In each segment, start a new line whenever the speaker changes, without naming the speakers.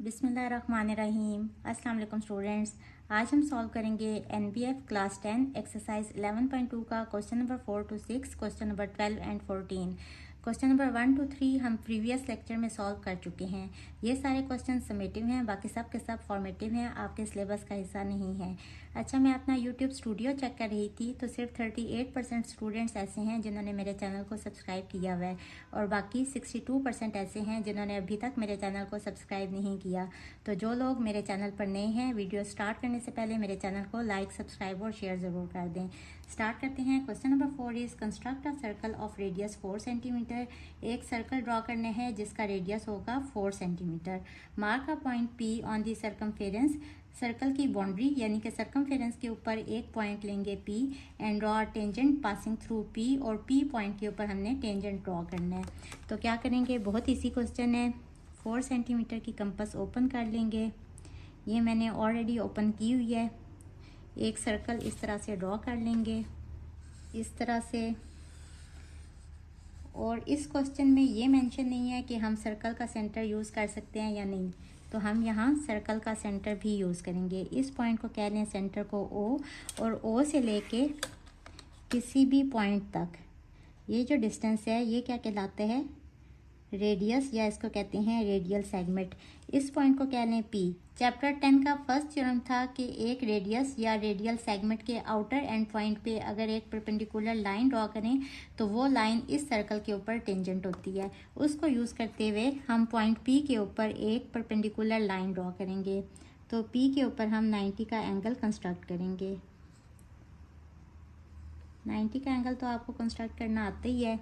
बिस्मिल्लाहिर्रहमानिर्रहीम। अस्सलाम वालेकुम स्टूडेंट्स। आज हम सॉल्व करेंगे एनबीएफ क्लास 10 एक्सरसाइज 11.2 का question number 4 to 6, question number 12 and 14। Question number 1 to 3 हम प्रीवियस लेक्चर में सॉल्व कर चुके हैं। ये सारे क्वेश्चन समेटिव हैं, बाकी सब के सब फॉर्मेटिव हैं, आपके सिलेबस का हिस्सा नहीं है। अच्छा, मैं अपना यूट्यूब स्टूडियो चेक कर रही थी तो सिर्फ 38% स्टूडेंट्स ऐसे हैं जिन्होंने मेरे चैनल को सब्सक्राइब किया हुआ है और बाकी 62% ऐसे हैं जिन्होंने अभी तक मेरे चैनल को सब्सक्राइब नहीं किया। तो जो लोग मेरे चैनल पर नए हैं, वीडियो स्टार्ट करने से पहले मेरे चैनल को लाइक, सब्सक्राइब और शेयर ज़रूर कर दें। स्टार्ट करते हैं। Question number 4 is construct a circle of radius 4 centimetre. एक सर्कल ड्रॉ करने हैं जिसका रेडियस होगा 4 centimetre. Mark a point P on the circumference. Circle की बाउंड्री यानी कि सर्कमफेरेंस के ऊपर एक पॉइंट लेंगे P and draw tangent passing through P, और P पॉइंट के ऊपर हमने टेंजेंट ड्रॉ करना है। तो क्या करेंगे, बहुत इजी क्वेश्चन है। 4 सेंटीमीटर की कंपास ओपन कर लेंगे। ये मैंने ऑलरेडी ओपन की हुई है। एक सर्कल इस तरह से ड्रॉ कर लेंगे, इस तरह से। और इस क्वेश्चन में ये मेंशन नहीं है कि हम सर्कल का सेंटर यूज़ कर सकते हैं या नहीं, तो हम यहाँ सर्कल का सेंटर भी यूज़ करेंगे। इस पॉइंट को कह लें सेंटर को O, और O से लेके किसी भी पॉइंट तक ये जो डिस्टेंस है ये क्या कहलाता है, रेडियस, या इसको कहते हैं रेडियल सेगमेंट। इस पॉइंट को कह लें P। चैप्टर 10 का फर्स्ट थ्योरम था कि एक रेडियस या रेडियल सेगमेंट के आउटर एंड पॉइंट पे अगर एक परपेंडिकुलर लाइन ड्रॉ करें तो वो लाइन इस सर्कल के ऊपर टेंजेंट होती है। उसको यूज़ करते हुए हम पॉइंट P के ऊपर एक परपेंडिकुलर लाइन ड्रॉ करेंगे। तो P के ऊपर हम 90 का एंगल कंस्ट्रक्ट करेंगे। 90 का एंगल तो आपको कंस्ट्रक्ट करना आता ही है।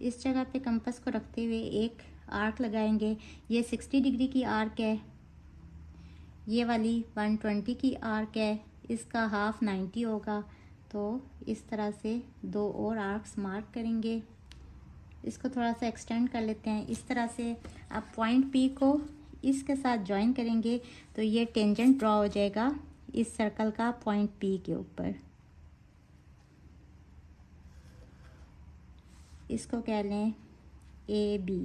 इस जगह पे कंपास को रखते हुए एक आर्क लगाएंगे। ये 60 डिग्री की आर्क है, ये वाली 120 की आर्क है, इसका हाफ 90 होगा। तो इस तरह से दो और आर्क्स मार्क करेंगे। इसको थोड़ा सा एक्सटेंड कर लेते हैं इस तरह से। अब पॉइंट P को इसके साथ ज्वाइन करेंगे तो ये टेंजेंट ड्रॉ हो जाएगा इस सर्कल का पॉइंट P के ऊपर। इसको कह लें AB।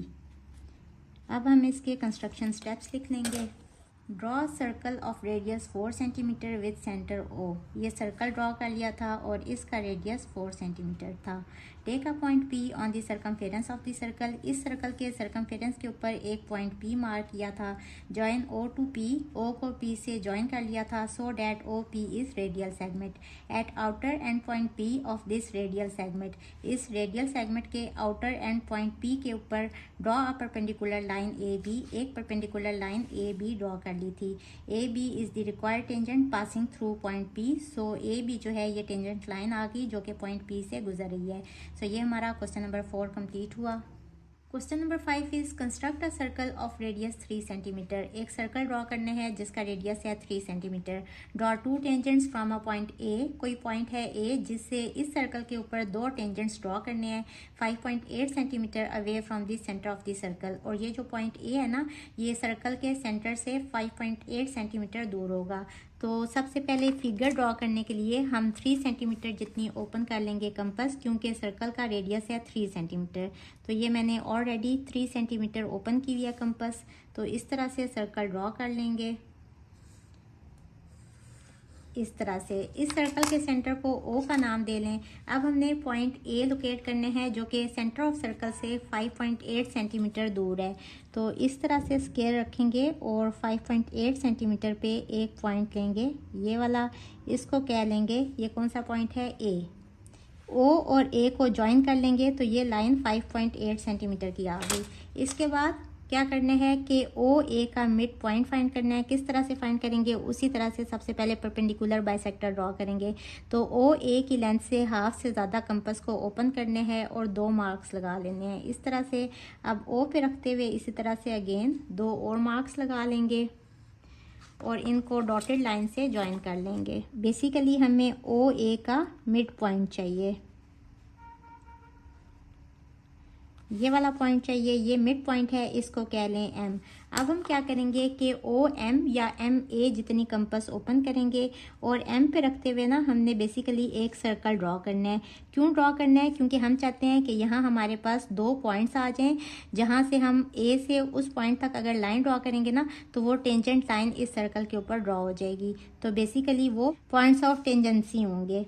अब हम इसके कंस्ट्रक्शन स्टेप्स लिख लेंगे। Draw circle of radius 4 centimetre with centre O। ये सर्कल ड्रॉ कर लिया था और इसका रेडियस 4 सेंटीमीटर था। Take a point P on the circumference of the circle. इस सर्कल के सर्कमफेरेंस के ऊपर एक पॉइंट P मार्क किया था। Join O to P। O को P से जॉइन कर लिया था so that OP is radial segment. At outer end point P of this radial segment. इस रेडियल सेगमेंट के आउटर एंड पॉइंट P के ऊपर draw a perpendicular line AB। एक परपेंडिकुलर लाइन AB ड्रॉ कर ली थी। AB is the required tangent passing through point P। So AB जो है ये टेंजेंट लाइन आ गई जो कि पॉइंट P से गुजर रही है। सो ये हमारा क्वेश्चन नंबर 4 कंप्लीट हुआ। Question number 5 is construct a circle of radius 3 centimetre. एक सर्कल ड्रॉ करने हैं जिसका रेडियस है 3 centimetre. Draw two tangents from a point A। कोई पॉइंट है A जिससे इस सर्कल के ऊपर दो टेंजेंट्स ड्रॉ करने हैं 5.8 centimetre away from the centre of the circle. और ये जो पॉइंट A है ना, ये सर्कल के सेंटर से 5.8 सेंटीमीटर दूर होगा। तो सबसे पहले फिगर ड्रॉ करने के लिए हम 3 सेंटीमीटर जितनी ओपन कर लेंगे कंपास, क्योंकि सर्कल का रेडियस है 3 सेंटीमीटर। तो ये मैंने ऑलरेडी 3 सेंटीमीटर ओपन की हुई है कंपास। तो इस तरह से सर्कल ड्रॉ कर लेंगे इस तरह से। इस सर्कल के सेंटर को O का नाम दे लें। अब हमने पॉइंट A लोकेट करने हैं जो कि सेंटर ऑफ सर्कल से 5.8 सेंटीमीटर दूर है। तो इस तरह से स्केल रखेंगे और 5.8 सेंटीमीटर पे एक पॉइंट लेंगे, ये वाला। इसको कह लेंगे, ये कौन सा पॉइंट है, A। O और A को ज्वाइन कर लेंगे तो ये लाइन 5.8 सेंटीमीटर की आ गई। इसके बाद क्या करना है कि OA का मिड पॉइंट फाइंड करना है। किस तरह से फाइंड करेंगे, उसी तरह से सबसे पहले परपेंडिकुलर बाइसेक्टर ड्रॉ करेंगे। तो OA की लेंथ से हाफ से ज़्यादा कंपास को ओपन करने हैं और दो मार्क्स लगा लेने हैं इस तरह से। अब O पे रखते हुए इसी तरह से अगेन दो और मार्क्स लगा लेंगे और इनको डॉटेड लाइन से ज्वाइन कर लेंगे। बेसिकली हमें OA का मिड पॉइंट चाहिए। ये वाला पॉइंट चाहिए, ये मिड पॉइंट है, इसको कह लें एम। अब हम क्या करेंगे कि ओ एम या एम ए जितनी कंपास ओपन करेंगे और एम पे रखते हुए ना हमने बेसिकली एक सर्कल ड्रॉ करना है। क्यों ड्रॉ करना है? क्योंकि हम चाहते हैं कि यहाँ हमारे पास 2 पॉइंट्स आ जाएं, जहाँ से हम ए से उस पॉइंट तक अगर लाइन ड्रॉ करेंगे ना तो वो टेंजेंट लाइन इस सर्कल के ऊपर ड्रॉ हो जाएगी। तो बेसिकली वो पॉइंट्स ऑफ टेंजेंसी होंगे।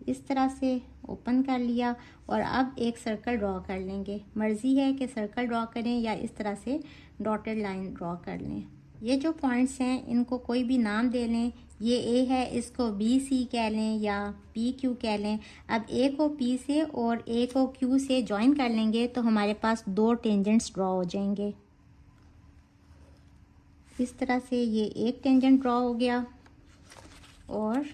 इस तरह से ओपन कर लिया और अब एक सर्कल ड्रॉ कर लेंगे। मर्जी है कि सर्कल ड्रॉ करें या इस तरह से डॉटेड लाइन ड्रॉ कर लें। ये जो पॉइंट्स हैं इनको कोई भी नाम दे लें। ये ए है, इसको बी सी कह लें या पी क्यू कह लें। अब ए को पी से और ए को क्यू से ज्वाइन कर लेंगे तो हमारे पास 2 टेंजेंट्स ड्रॉ हो जाएंगे। इस तरह से ये एक टेंजेंट ड्रॉ हो गया और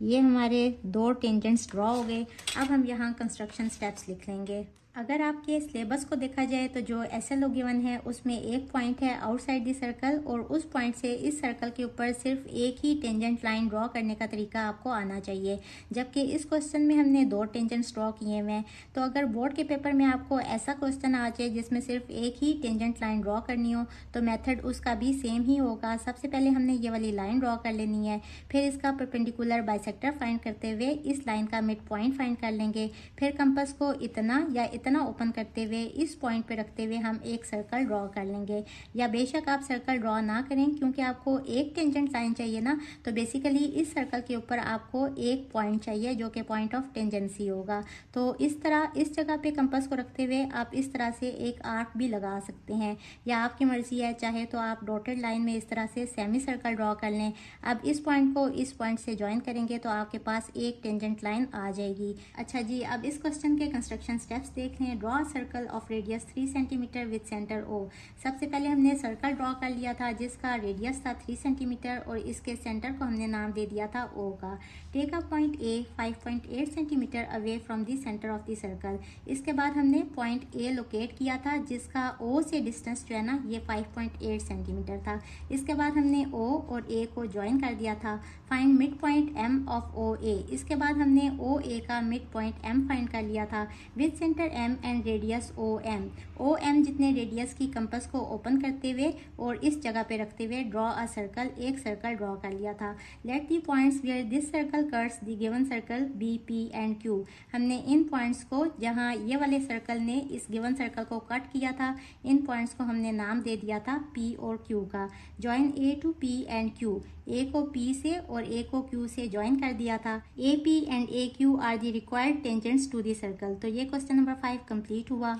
ये हमारे 2 टेंजेंट्स ड्रॉ हो गए। अब हम यहाँ कंस्ट्रक्शन स्टेप्स लिख लेंगे। अगर आपके सिलेबस को देखा जाए तो जो SLO गिवन है उसमें एक पॉइंट है आउटसाइड दी सर्कल और उस पॉइंट से इस सर्कल के ऊपर सिर्फ एक ही टेंजेंट लाइन ड्रॉ करने का तरीका आपको आना चाहिए, जबकि इस क्वेश्चन में हमने 2 टेंजेंट्स ड्रॉ किए हुए हैं। तो अगर बोर्ड के पेपर में आपको ऐसा क्वेश्चन आ जाए जिसमें सिर्फ एक ही टेंजेंट लाइन ड्रॉ करनी हो तो मेथड उसका भी सेम ही होगा। सबसे पहले हमने ये वाली लाइन ड्रॉ कर लेनी है, फिर इसका परपेंडिकुलर बाइसेक्टर फाइंड करते हुए इस लाइन का मिड पॉइंट फाइंड कर लेंगे, फिर कंपास को इतना या इतना ओपन करते हुए इस पॉइंट पे रखते हुए हम एक सर्कल ड्रॉ कर लेंगे। या बेशक आप सर्कल ड्रॉ ना करें क्योंकि आपको एक टेंजेंट लाइन चाहिए ना, तो बेसिकली इस सर्कल के ऊपर आपको एक पॉइंट चाहिए जो कि पॉइंट ऑफ टेंजेंसी होगा। तो इस तरह इस जगह पे कंपास को रखते हुए आप इस तरह से एक आर्क भी लगा सकते हैं या आपकी मर्जी है, चाहे तो आप डॉटेड लाइन में इस तरह से सेमी सर्कल ड्रॉ कर लें। अब इस पॉइंट को इस पॉइंट से ज्वाइन करेंगे तो आपके पास एक टेंजेंट लाइन आ जाएगी। अच्छा जी, अब इस क्वेश्चन के कंस्ट्रक्शन स्टेप्स देख लें। Draw circle of radius 3 centimetre with centre O। सबसे पहले हमने सर्कल ड्रॉ कर लिया था जिसका रेडियस था 3 सेंटीमीटर और इसके सेंटर को हमने नाम दे दिया था O का। Take a point A 5.8 centimetre away from the centre of the circle. इसके बाद हमने पॉइंट A लोकेट किया था जिसका O से डिस्टेंस जो है ना ये 5.8 सेंटीमीटर था। इसके बाद हमने O और A को ज्वाइन कर दिया था। Find mid point M of OA। इसके बाद हमने OA का मिड पॉइंट M फाइंड कर लिया था with centre M and radius OM जितने रेडियस की कंपास को ओपन करते हुए और इस जगह पे रखते हुए ड्रॉ अ सर्कल, एक सर्कल ड्रॉ कर लिया था। Let the points where this circle cuts the given circle B, P and Q। हमने इन पॉइंट्स को जहां ये वाले सर्कल ने इस गिवन सर्कल को कट किया था, इन पॉइंट्स को हमने नाम दे दिया था P और Q का। Join A to P and Q। A को P से और A को Q से ज्वाइन कर दिया था। AP and AQ are the required tangents to the circle. तो ये क्वेश्चन नंबर 5 कंप्लीट हुआ।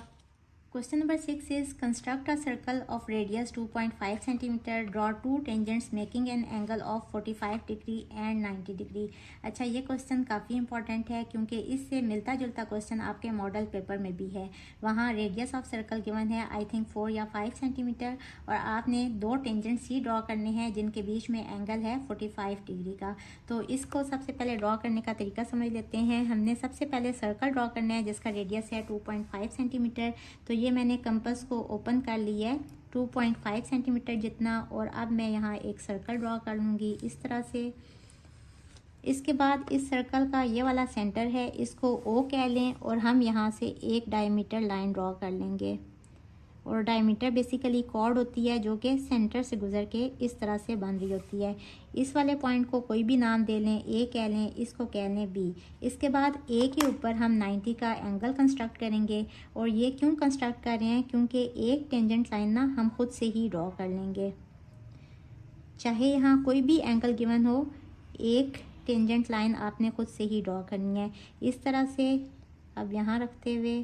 Question number 6 is construct a circle of radius 2.5 cm. Draw 2 tangents making an angle of 45 degree and 90 degree. अच्छा, ये question काफ़ी important है क्योंकि इससे मिलता जुलता क्वेश्चन आपके मॉडल पेपर में भी है। वहाँ रेडियस ऑफ सर्कल गिवन है आई थिंक 4 या 5 सेंटीमीटर और आपने 2 टेंजेंट्स ही ड्रॉ करने हैं जिनके बीच में एंगल है 45 डिग्री का। तो इसको सबसे पहले ड्रॉ करने का तरीका समझ लेते हैं। हमने सबसे पहले सर्कल ड्रॉ करना है जिसका रेडियस है 2.5 सेंटीमीटर। तो ये मैंने कंपास को ओपन कर लिया है 2.5 सेंटीमीटर जितना और अब मैं यहाँ एक सर्कल ड्रॉ कर लूँगी इस तरह से। इसके बाद इस सर्कल का ये वाला सेंटर है, इसको O कह लें और हम यहाँ से एक डायमीटर लाइन ड्रॉ कर लेंगे। और डायमीटर बेसिकली कॉर्ड होती है जो कि सेंटर से गुजर के इस तरह से बन रही होती है। इस वाले पॉइंट को कोई भी नाम दे लें, A कह लें, इसको कह लें B। इसके बाद A के ऊपर हम 90 का एंगल कंस्ट्रक्ट करेंगे। और ये क्यों कंस्ट्रक्ट कर रहे हैं? क्योंकि एक टेंजेंट लाइन ना हम खुद से ही ड्रॉ कर लेंगे, चाहे यहाँ कोई भी एंगल गिवन हो, एक टेंजेंट लाइन आपने खुद से ही ड्रॉ करनी है इस तरह से। अब यहाँ रखते हुए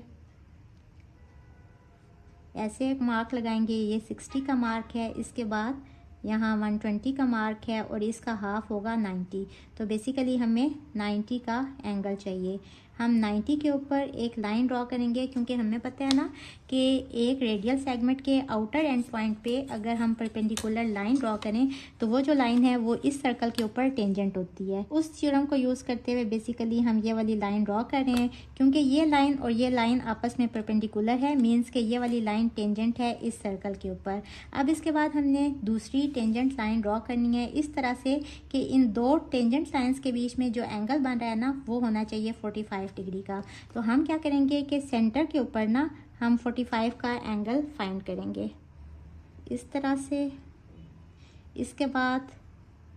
ऐसे एक मार्क लगाएंगे, ये 60 का मार्क है। इसके बाद यहाँ 120 का मार्क है और इसका हाफ होगा 90। तो बेसिकली हमें 90 का एंगल चाहिए। हम 90 के ऊपर एक लाइन ड्रॉ करेंगे क्योंकि हमें पता है ना कि एक रेडियल सेगमेंट के आउटर एंड पॉइंट पे अगर हम परपेंडिकुलर लाइन ड्रॉ करें तो वो जो लाइन है वो इस सर्कल के ऊपर टेंजेंट होती है। उस थ्योरम को यूज़ करते हुए बेसिकली हम ये वाली लाइन ड्रॉ कर रहे हैं क्योंकि ये लाइन और ये लाइन आपस में परपेंडिकुलर है, मीन्स कि ये वाली लाइन टेंजेंट है इस सर्कल के ऊपर। अब इसके बाद हमने दूसरी टेंजेंट लाइन ड्रॉ करनी है इस तरह से कि इन 2 टेंजेंट लाइन्स के बीच में जो एंगल बन रहा है ना वो होना चाहिए 45 45 डिग्री का। तो हम क्या करेंगे कि सेंटर के ऊपर ना हम 45 का एंगल फाइंड करेंगे इस तरह से। इसके बाद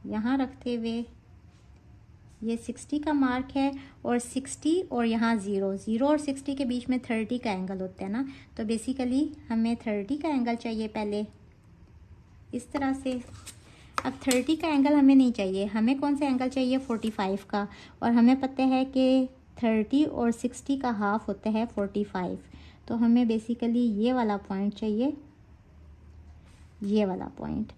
यहाँ रखते हुए ये 60 का मार्क है और 60 और यहाँ 0 और 60 के बीच में 30 का एंगल होता है ना, तो बेसिकली हमें 30 का एंगल चाहिए पहले इस तरह से। अब 30 का एंगल हमें नहीं चाहिए, हमें कौन सा एंगल चाहिए 45 का, और हमें पता है कि 30 और 60 का हाफ होता है 45। तो हमें बेसिकली ये वाला पॉइंट चाहिए, ये वाला पॉइंट।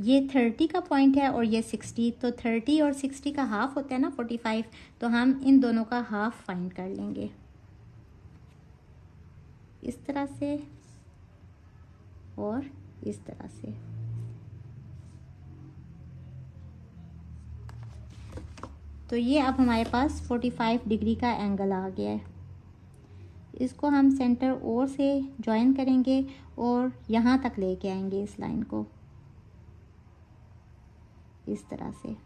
ये 30 का पॉइंट है और ये 60, तो 30 और 60 का हाफ होता है ना 45, तो हम इन दोनों का हाफ फाइंड कर लेंगे इस तरह से और इस तरह से। तो ये अब हमारे पास 45 डिग्री का एंगल आ गया है। इसको हम सेंटर ओ से ज्वाइन करेंगे और यहाँ तक लेके आएंगे इस लाइन को इस तरह से।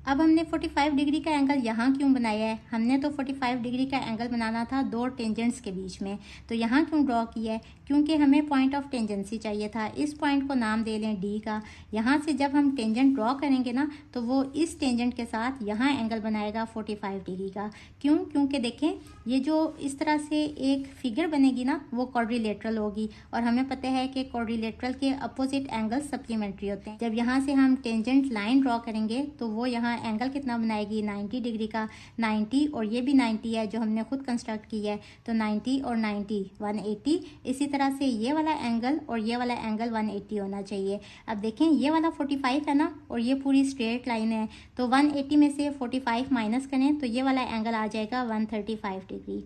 अब हमने 45 डिग्री का एंगल यहाँ क्यों बनाया है, हमने तो 45 डिग्री का एंगल बनाना था दो टेंजेंट्स के बीच में, तो यहाँ क्यों ड्रॉ किया है, क्योंकि हमें पॉइंट ऑफ टेंजेंसी चाहिए था। इस पॉइंट को नाम दे लें डी का। यहाँ से जब हम टेंजेंट ड्रॉ करेंगे ना, तो वो इस टेंजेंट के साथ यहाँ एंगल बनाएगा 45 डिग्री का। क्यों, क्योंकि देखें ये जो इस तरह से एक फिगर बनेगी ना, वो क्वाड्रिलेटरल होगी, और हमें पता है कि क्वाड्रिलेटरल के अपोजिट एंगल सप्लीमेंट्री होते हैं। जब यहाँ से हम टेंजेंट लाइन ड्रॉ करेंगे तो वो यहाँ एंगल कितना बनाएगी 90 डिग्री का। 90 और ये भी 90 है जो हमने खुद कंस्ट्रक्ट किया है, तो 90 और 90 180। इसी तरह से ये वाला एंगल और ये वाला एंगल 180 होना चाहिए। अब देखें ये वाला 45 है ना, और ये पूरी स्ट्रेट लाइन है, तो 180 में से 45 माइनस करें तो ये वाला एंगल आ जाएगा 135 डिग्री।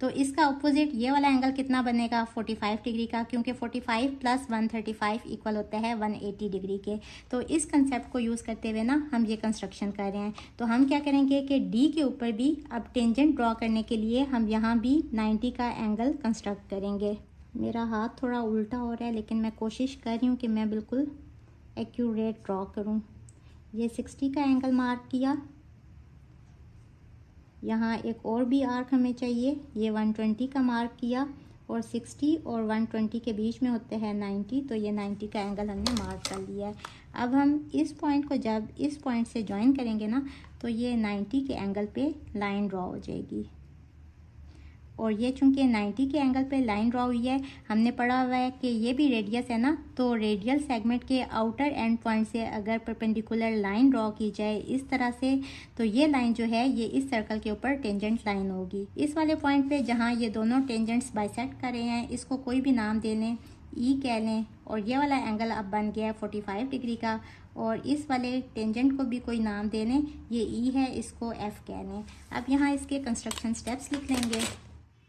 तो इसका अपोजिट ये वाला एंगल कितना बनेगा 45 डिग्री का, क्योंकि 45 प्लस 135 इक्वल होता है 180 डिग्री के। तो इस कंसेप्ट को यूज़ करते हुए ना हम ये कंस्ट्रक्शन कर रहे हैं। तो हम क्या करेंगे कि डी के ऊपर भी अब टेंजेंट ड्रॉ करने के लिए हम यहाँ भी 90 का एंगल कंस्ट्रक्ट करेंगे। मेरा हाथ थोड़ा उल्टा हो रहा है, लेकिन मैं कोशिश कर रही हूँ कि मैं बिल्कुल एक्यूरेट ड्रॉ करूँ। ये 60 का एंगल मार्क किया, यहाँ एक और भी आर्क हमें चाहिए, ये 120 का मार्क किया, और 60 और 120 के बीच में होते हैं 90, तो ये 90 का एंगल हमने मार्क कर लिया है। अब हम इस पॉइंट को जब इस पॉइंट से ज्वाइन करेंगे ना, तो ये 90 के एंगल पे लाइन ड्रॉ हो जाएगी। और ये चूंकि 90 के एंगल पे लाइन ड्रॉ हुई है, हमने पढ़ा हुआ है कि ये भी रेडियस है ना, तो रेडियल सेगमेंट के आउटर एंड पॉइंट से अगर परपेंडिकुलर लाइन ड्रॉ की जाए इस तरह से, तो ये लाइन जो है ये इस सर्कल के ऊपर टेंजेंट लाइन होगी। इस वाले पॉइंट पे जहाँ ये दोनों टेंजेंट्स बाइसेक्ट कर रहे हैं, इसको कोई भी नाम दे लें, ई कह लें, और ये वाला एंगल अब बन गया है 45 डिग्री का, और इस वाले टेंजेंट को भी कोई नाम दे लें, ये ई है, इसको एफ कह लें। अब यहाँ इसके कंस्ट्रक्शन स्टेप्स लिख लेंगे।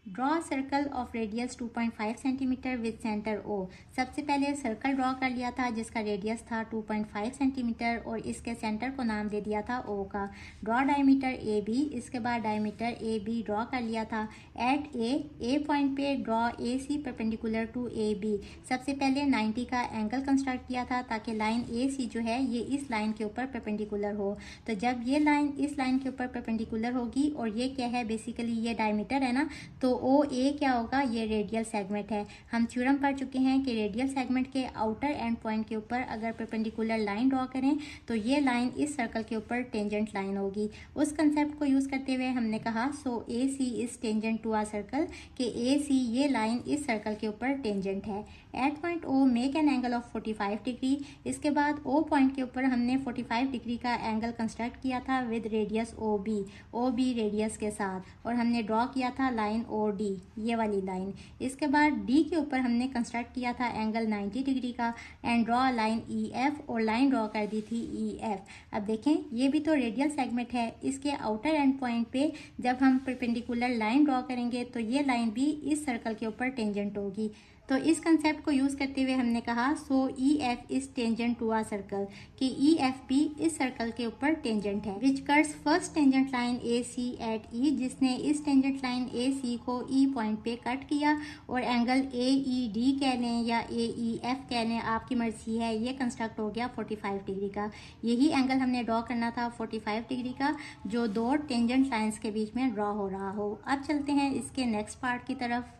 Draw circle of radius 2.5 centimetre with centre O. सबसे पहले सर्कल ड्रॉ कर लिया था जिसका रेडियस था 2.5 सेंटीमीटर, और इसके सेंटर को नाम दे दिया था ओ का। ड्रॉ डायमीटर ए बी, इसके बाद डायमीटर ए बी ड्रॉ कर लिया था। एट ए पॉइंट पे draw A C perpendicular to A B. सबसे पहले 90 का एंगल कंस्ट्रक्ट किया था ताकि लाइन ए सी जो है ये इस लाइन के ऊपर परपेंडिकुलर हो। तो जब ये लाइन इस लाइन के ऊपर परपेंडिकुलर होगी, और ये क्या है बेसिकली ये डायमीटर है ना, तो ओ ए क्या होगा, ये रेडियल सेगमेंट है। हम थ्योरम पढ़ चुके हैं कि रेडियल सेगमेंट के आउटर एंड पॉइंट के ऊपर अगर परपेंडिकुलर लाइन ड्रॉ करें तो ये लाइन इस सर्कल के ऊपर टेंजेंट लाइन होगी। उस कंसेप्ट को यूज करते हुए हमने कहा so A C is tangent to a circle, कि ए सी ये लाइन इस सर्कल के ऊपर टेंजेंट है। At point O make an angle of 45 degree. इसके बाद ओ पॉइंट के ऊपर हमने 45 डिग्री का एंगल कंस्ट्रक्ट किया था with radius O B radius के साथ, और हमने ड्रॉ किया था लाइन ओ डी, ये वाली लाइन। इसके बाद डी के ऊपर हमने कंस्ट्रक्ट किया था एंगल 90 डिग्री का and draw line E F, और लाइन ड्रॉ कर दी थी ई एफ। अब देखें ये भी तो रेडियल सेगमेंट है, इसके आउटर एंड पॉइंट पे जब हम परपेंडिकुलर लाइन ड्रॉ करेंगे तो ये लाइन भी इस सर्कल के ऊपर टेंजेंट होगी। तो इस कंसेप्ट को यूज़ करते हुए हमने कहा so E F is tangent to a circle, कि ई एफ भी इस सर्कल के ऊपर टेंजेंट है, which cuts first tangent line A C at E, जिसने इस टेंजेंट लाइन ए सी को ई पॉइंट पे कट किया, और एंगल ए ई डी कह लें या ए ई एफ कह लें, आपकी मर्जी है। ये कंस्ट्रक्ट हो गया 45 डिग्री का। यही एंगल हमने ड्रॉ करना था 45 डिग्री का, जो दो टेंजेंट लाइंस के बीच में ड्रॉ हो रहा हो। अब चलते हैं इसके नेक्स्ट पार्ट की तरफ।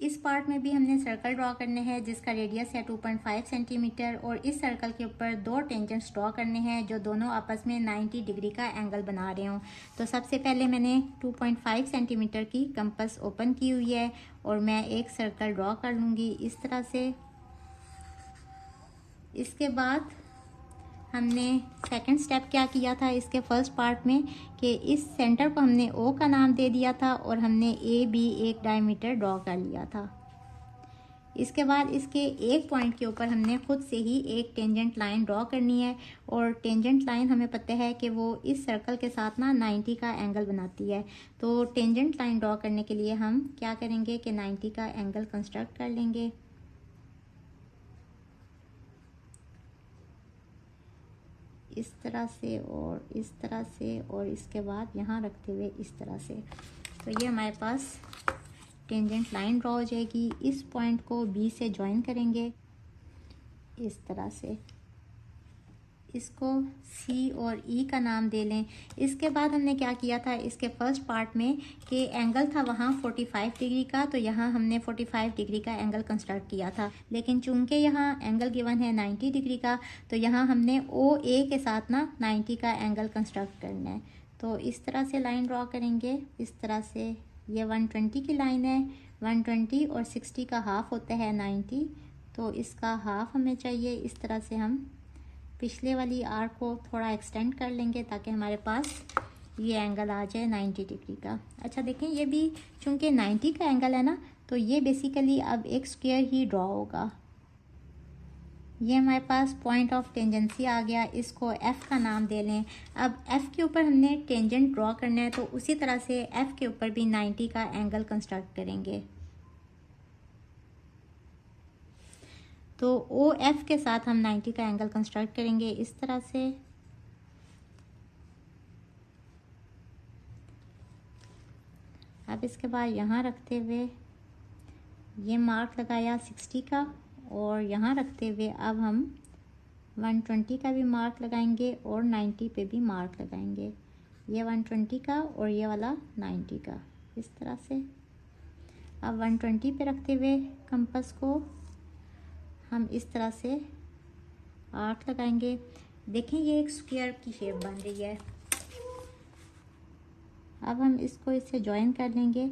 इस पार्ट में भी हमने सर्कल ड्रॉ करने हैं जिसका रेडियस है 2.5 सेंटीमीटर, और इस सर्कल के ऊपर दो टेंजेंट्स ड्रॉ करने हैं जो दोनों आपस में 90 डिग्री का एंगल बना रहे हों। तो सबसे पहले मैंने 2.5 सेंटीमीटर की कंपास ओपन की हुई है और मैं एक सर्कल ड्रॉ कर लूँगी इस तरह से। इसके बाद हमने सेकंड स्टेप क्या किया था इसके फर्स्ट पार्ट में, कि इस सेंटर को हमने ओ का नाम दे दिया था और हमने ए बी एक डायमीटर ड्रॉ कर लिया था। इसके बाद इसके एक पॉइंट के ऊपर हमने खुद से ही एक टेंजेंट लाइन ड्रॉ करनी है, और टेंजेंट लाइन हमें पता है कि वो इस सर्कल के साथ ना 90 का एंगल बनाती है। तो टेंजेंट लाइन ड्रॉ करने के लिए हम क्या करेंगे कि 90 का एंगल कंस्ट्रक्ट कर लेंगे इस तरह से और इस तरह से, और इसके बाद यहाँ रखते हुए इस तरह से। तो ये हमारे पास टेंजेंट लाइन ड्रॉ हो जाएगी। इस पॉइंट को बी से ज्वाइन करेंगे इस तरह से, इसको सी और ई का नाम दे लें। इसके बाद हमने क्या किया था इसके फर्स्ट पार्ट में कि एंगल था वहाँ 45 डिग्री का, तो यहाँ हमने 45 डिग्री का एंगल कंस्ट्रक्ट किया था, लेकिन चूंकि यहाँ एंगल गिवन है 90 डिग्री का, तो यहाँ हमने ओ ए के साथ ना 90 का एंगल कंस्ट्रक्ट करना है। तो इस तरह से लाइन ड्रॉ करेंगे इस तरह से। ये 120 की लाइन है, 120 और 60 का हाफ होता है 90, तो इसका हाफ हमें चाहिए। इस तरह से हम पिछले वाली आर्क को थोड़ा एक्सटेंड कर लेंगे ताकि हमारे पास ये एंगल आ जाए 90 डिग्री का। अच्छा देखें, ये भी चूंकि 90 का एंगल है ना, तो ये बेसिकली अब एक स्क्वायर ही ड्रॉ होगा। ये हमारे पास पॉइंट ऑफ टेंजेंसी आ गया, इसको एफ़ का नाम दे लें। अब एफ़ के ऊपर हमने टेंजेंट ड्रॉ करना है, तो उसी तरह से एफ़ के ऊपर भी 90 का एंगल कंस्ट्रक्ट करेंगे। तो ओ एफ के साथ हम 90 का एंगल कंस्ट्रक्ट करेंगे इस तरह से। अब इसके बाद यहाँ रखते हुए ये मार्क लगाया 60 का, और यहाँ रखते हुए अब हम 120 का भी मार्क लगाएंगे और 90 पे भी मार्क लगाएंगे। ये 120 का और ये वाला 90 का इस तरह से। अब 120 पे रखते हुए कंपास को हम इस तरह से आर्क लगाएंगे। देखें ये एक स्क्वायर की शेप बन रही है। अब हम इसको इससे ज्वाइन कर लेंगे,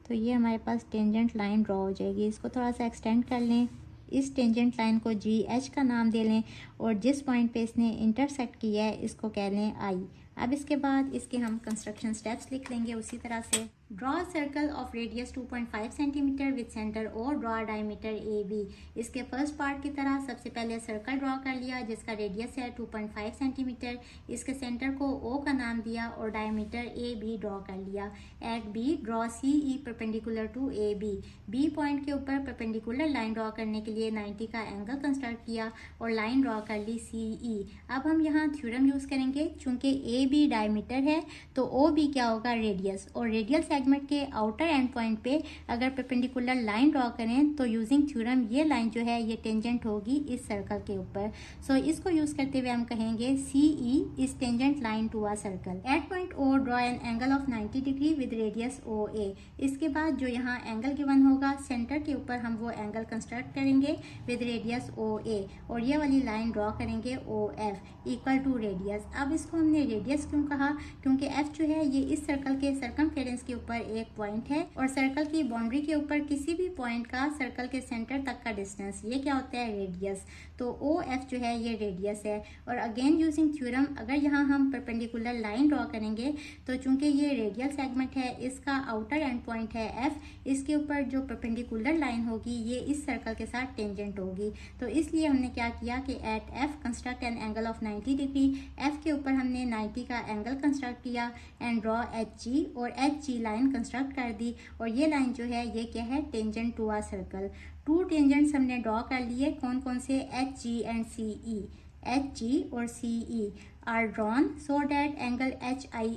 तो ये हमारे पास टेंजेंट लाइन ड्रॉ हो जाएगी। इसको थोड़ा सा एक्सटेंड कर लें, इस टेंजेंट लाइन को जी एच का नाम दे लें, और जिस पॉइंट पे इसने इंटरसेक्ट किया है इसको कह लें आई। अब इसके बाद इसके हम कंस्ट्रक्शन स्टेप्स लिख लेंगे उसी तरह से। Draw circle of radius 2.5 centimetre with centre O, draw diameter A B. इसके फर्स्ट पार्ट की तरह सबसे पहले सर्कल ड्रॉ कर लिया जिसका रेडियस है 2.5 सेंटीमीटर। इसके सेंटर को ओ का नाम दिया और डायमीटर ए बी ड्रॉ कर लिया। At B draw C E perpendicular to A B. B point के ऊपर परपेंडिकुलर लाइन ड्रॉ करने के लिए 90 का एंगल कंस्ट्रक्ट किया और लाइन ड्रॉ कर ली सी ई। अब हम यहाँ थ्योरम यूज करेंगे, चूंकि ए बी डायमीटर है तो ओ बी क्या होगा रेडियस, और रेडियल सेगमेंट के आउटर एंड पॉइंट पे अगर परपेंडिकुलर लाइन ड्रॉ करें तो यूजिंग थ्योरम ये लाइन जो है ये टेंजेंट होगी इस सर्कल के ऊपर। सो इसको यूज करते हुए हम कहेंगे C E is tangent line to a circle. At point O draw an angle of 90 degree with radius O A. इसके बाद जो यहाँ एंगल गिवन होगा सेंटर के ऊपर हम वो एंगल कंस्ट्रक्ट करेंगे विद रेडियस ओ ए, और ये वाली लाइन ड्रॉ करेंगे O F equal to radius. अब इसको हमने रेडियस क्यों कहा, क्योंकि एफ जो है ये इस सर्कल के सर्कमफेरेंस के ऊपर एक पॉइंट है, और सर्कल की बाउंड्री के ऊपर किसी भी पॉइंट का सर्कल के सेंटर तक का डिस्टेंस ये क्या होता है रेडियस। तो ओ एफ जो है ये रेडियस है। और अगेन यूजिंग थ्योरम अगर यहाँ हम परपेंडिकुलर लाइन ड्रॉ करेंगे तो चूंकि ये रेडियल सेगमेंट है इसका आउटर एंड पॉइंट है एफ, इसके ऊपर जो परपेंडिकुलर लाइन होगी ये इस सर्कल के साथ टेंजेंट होगी। तो इसलिए हमने क्या किया कि at F construct an angle of 90 degree. F के ऊपर हमने 90 का एंगल कंस्ट्रक्ट किया एंड ड्रॉ एच जी, और एच जी लाइन कंस्ट्रक्ट कर दी और ये लाइन जो है ये क्या है, tangent to a circle. Two tangents हमने ड्रॉ कर लिए, कौन कौन से, H G and C E. H G और C E are drawn so that angle H I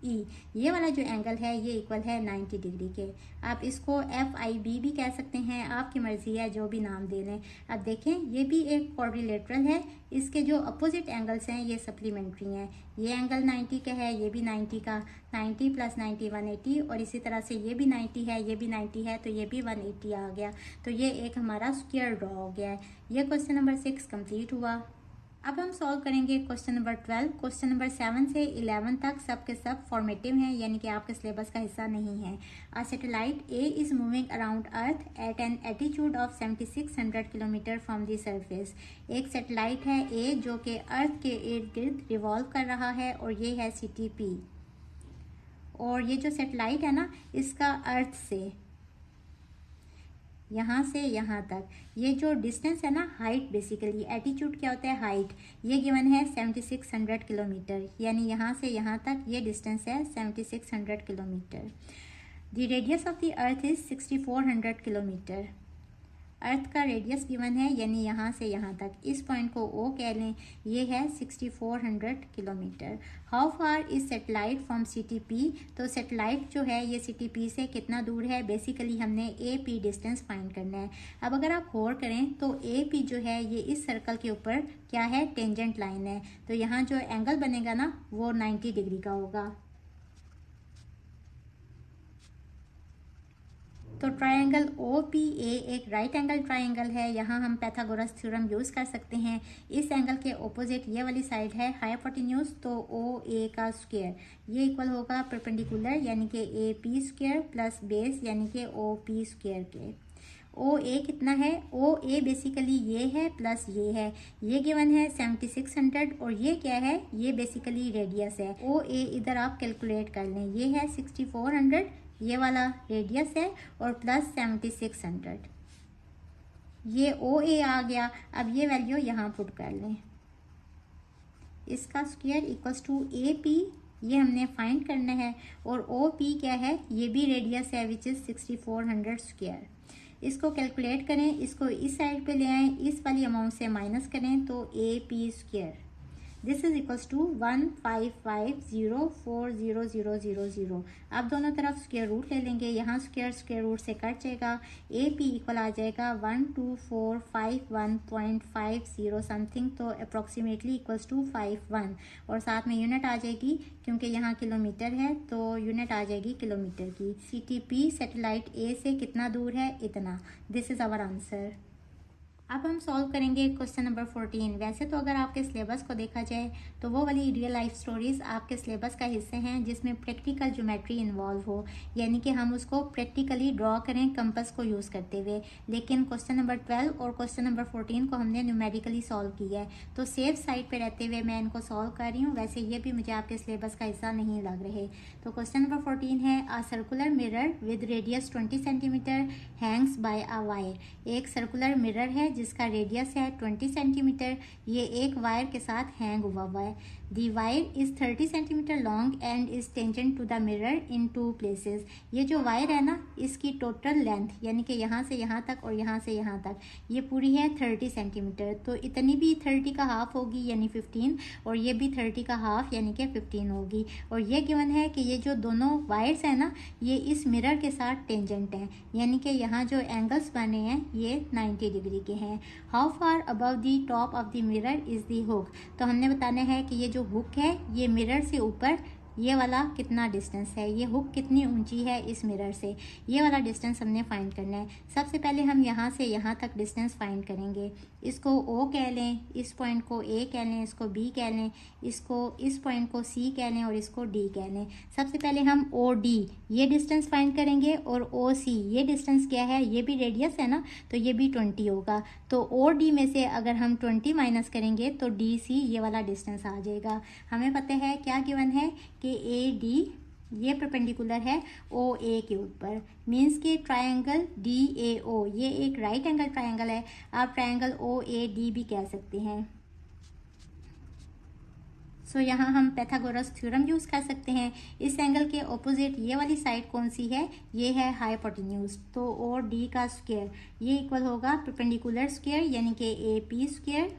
E ये वाला जो एंगल है ये इक्वल है 90 डिग्री के। आप इसको एफ आई बी भी कह सकते हैं, आपकी मर्जी है जो भी नाम दे लें। अब देखें ये भी एक क्वाड्रिलेटरल है, इसके जो अपोजिट एंगल्स हैं ये सप्लीमेंट्री हैं। ये एंगल 90 का है, ये भी 90 का, 90 + 90 180, और इसी तरह से ये भी 90 है, ये भी 90 है, तो ये भी 180 आ गया। तो ये एक हमारा स्क्वायर ड्रॉ हो गया है। ये क्वेश्चन नंबर 6 कंप्लीट हुआ। अब हम सॉल्व करेंगे क्वेश्चन नंबर 12। क्वेश्चन नंबर 7 से 11 तक सब के सब फॉर्मेटिव हैं, यानी कि आपके सिलेबस का हिस्सा नहीं है। A satellite A is moving around earth at an attitude of 7600 kilometre from the surface. एक सैटेलाइट है ए जो कि अर्थ के इर्द गिर्द रिवॉल्व कर रहा है और ये है CTP। और ये जो सैटेलाइट है ना, इसका अर्थ से यहाँ से यहाँ तक ये जो डिस्टेंस है ना, हाइट बेसिकली, एटीट्यूड क्या होता है, हाइट, ये गिवन है 7600 किलोमीटर, यानी यहाँ से यहाँ तक ये डिस्टेंस है 7600 kilometre. The radius of the earth is 6400 kilometre. Earth का रेडियस गिवन है, यानी यहाँ से यहाँ तक, इस पॉइंट को O कह लें, ये है 6400 kilometre. How far is satellite from CTP। तो सैटेलाइट जो है ये CTP से कितना दूर है, बेसिकली हमने AP डिस्टेंस फाइंड करना है। अब अगर आप गौर करें तो AP जो है ये इस सर्कल के ऊपर क्या है, टेंजेंट लाइन है, तो यहाँ जो एंगल बनेगा ना वो 90 डिग्री का होगा। तो ट्रायंगल OPA एक राइट एंगल ट्रायंगल है। यहाँ हम पाइथागोरस थ्योरम यूज़ कर सकते हैं। इस एंगल के ऑपोजिट ये वाली साइड है हाइपोटेन्यूज, तो OA का स्क्वायर ये इक्वल होगा परपेंडिकुलर यानी कि AP स्क्वायर प्लस बेस यानी कि OP स्क्वायर के। OA कितना है, OA बेसिकली ये है प्लस ये है, ये गिवन है 7600 और ये क्या है, ये बेसिकली रेडियस है। OA इधर आप कैलकुलेट कर लें, ये है 6400, ये वाला रेडियस है, और प्लस 7600, ये OA आ गया। अब ये वैल्यू यहाँ पुट कर लें, इसका स्क्वायर इक्वल्स टू AP, ये हमने फाइंड करना है, और OP क्या है, ये भी रेडियस है विच इज़ 6400 स्क्वायर। इसको कैलकुलेट करें, इसको इस साइड पे ले आएँ, इस वाली अमाउंट से माइनस करें तो AP square this is equals to 155040000। आप दोनों तरफ स्क्वायर रूट ले लेंगे, यहाँ स्क्वायर रूट से कट जाएगा, AP इक्वल आ जाएगा 12451.50 समथिंग, तो अप्रॉक्सीमेटली इक्वल्स टू 51, और साथ में यूनिट आ जाएगी क्योंकि यहाँ किलोमीटर है तो यूनिट आ जाएगी किलोमीटर की। CTP सैटेलाइट A से कितना दूर है, इतना। This is our answer. अब हम सॉल्व करेंगे क्वेश्चन नंबर 14। वैसे तो अगर आपके सिलेबस को देखा जाए तो वो वाली रियल लाइफ स्टोरीज आपके सिलेबस का हिस्से हैं जिसमें प्रैक्टिकल ज्योमेट्री इन्वॉल्व हो, यानी कि हम उसको प्रैक्टिकली ड्रॉ करें कंपास को यूज़ करते हुए। लेकिन क्वेश्चन नंबर 12 और क्वेश्चन नंबर 14 को हमने न्यूमेरिकली सॉल्व किया है, तो सेफ साइड पर रहते हुए मैं इनको सॉल्व कर रही हूँ। वैसे ये भी मुझे आपके सिलेबस का हिस्सा नहीं लग रहे। तो क्वेश्चन नंबर 14 है, a circular mirror with radius 20 centimetre hangs by a wire. एक सर्कुलर मिरर है जिसका रेडियस है 20 सेंटीमीटर, ये एक वायर के साथ हैंग हुआ है। The wire is 30 centimetre long and is tangent to the mirror in 2 places. ये जो वायर है ना, इसकी टोटल लेंथ यानी कि यहाँ से यहाँ तक और यहाँ से यहाँ तक ये पूरी है 30 सेंटीमीटर, तो इतनी भी 30 का हाफ होगी यानी 15, और ये भी 30 का हाफ यानी कि 15 होगी। और ये गिवन है कि ये जो दोनों वायर्स हैं ना, ये इस मिरर के साथ टेंजेंट हैं, यानी कि यहाँ जो एंगल्स बने हैं ये 90 डिग्री के हैं। How far above the top of the mirror is the hook. तो हमने बताना है कि ये जो हुक है ये मिरर से ऊपर ये वाला कितना डिस्टेंस है, ये हुक कितनी ऊंची है इस मिरर से, ये वाला डिस्टेंस हमने फाइंड करना है। सबसे पहले हम यहाँ से यहाँ तक डिस्टेंस फाइंड करेंगे। इसको O कह लें, इस पॉइंट को A कह लें, इसको B कह लें, इसको इस पॉइंट को C कह लें और इसको D कह लें। सबसे पहले हम OD ये डिस्टेंस फाइंड करेंगे, और OC ये डिस्टेंस क्या है, ये भी रेडियस है ना, तो ये भी 20 होगा। तो OD में से अगर हम 20 माइनस करेंगे तो DC ये वाला डिस्टेंस आ जाएगा। हमें पता है क्या गिवन है कि AD ये परपेंडिकुलर है OA के ऊपर, मीन्स कि ट्रायंगल DAO ये एक राइट एंगल ट्रायंगल है। आप ट्रायंगल OAD भी कह सकते हैं। सो यहाँ हम पैथागोरस थ्योरम यूज़ कर सकते हैं। इस एंगल के ऑपोजिट ये वाली साइड कौन सी है, ये है हाइपोटेन्यूज। तो और डी का स्क्वायर ये इक्वल होगा परपेंडिकुलर स्क्वायर यानी कि A P square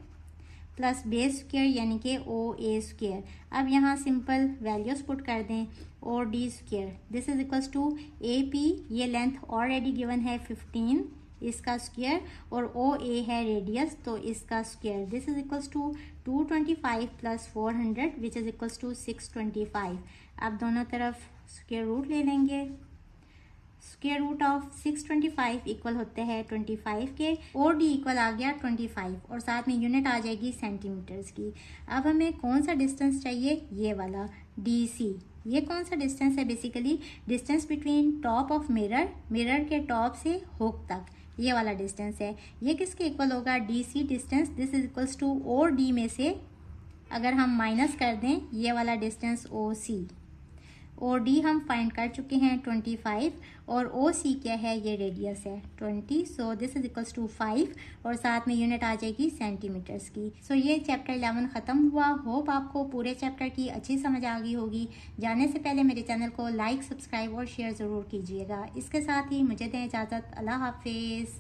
plus base square यानी कि ओ ए स्क्वायर। अब यहाँ सिंपल वैल्यूज पुट कर दें। और D square this is equals to A P, ये लेंथ ऑलरेडी गिवन है 15, इसका स्क्वायर, और ओ ए है रेडियस तो इसका square. This is equals to 225 plus 400 which is equals to 625। अब दोनों तरफ स्क्वायर रूट ले लेंगे। स्क्वायर रूट ऑफ 625 इक्वल होते हैं 25 के, और डी इक्वल आ गया 25 और साथ में यूनिट आ जाएगी सेंटीमीटर्स की। अब हमें कौन सा डिस्टेंस चाहिए, ये वाला डी सी। ये कौन सा डिस्टेंस है, basically distance between top of mirror, mirror के टॉप से हुक तक, ये वाला डिस्टेंस है। ये किसके इक्वल होगा, D C distance. This is equals to और डी में से अगर हम माइनस कर दें ये वाला डिस्टेंस ओ सी, और डी हम फाइंड कर चुके हैं 25, और ओ सी क्या है, ये रेडियस है 20। So this is equals to 5 और साथ में यूनिट आ जाएगी सेंटीमीटर्स की। सो ये चैप्टर 11 ख़त्म हुआ। होप आपको पूरे चैप्टर की अच्छी समझ आ गई होगी। जाने से पहले मेरे चैनल को लाइक, सब्सक्राइब और शेयर ज़रूर कीजिएगा। इसके साथ ही मुझे दें इजाज़त। अल्लाह हाफिज़।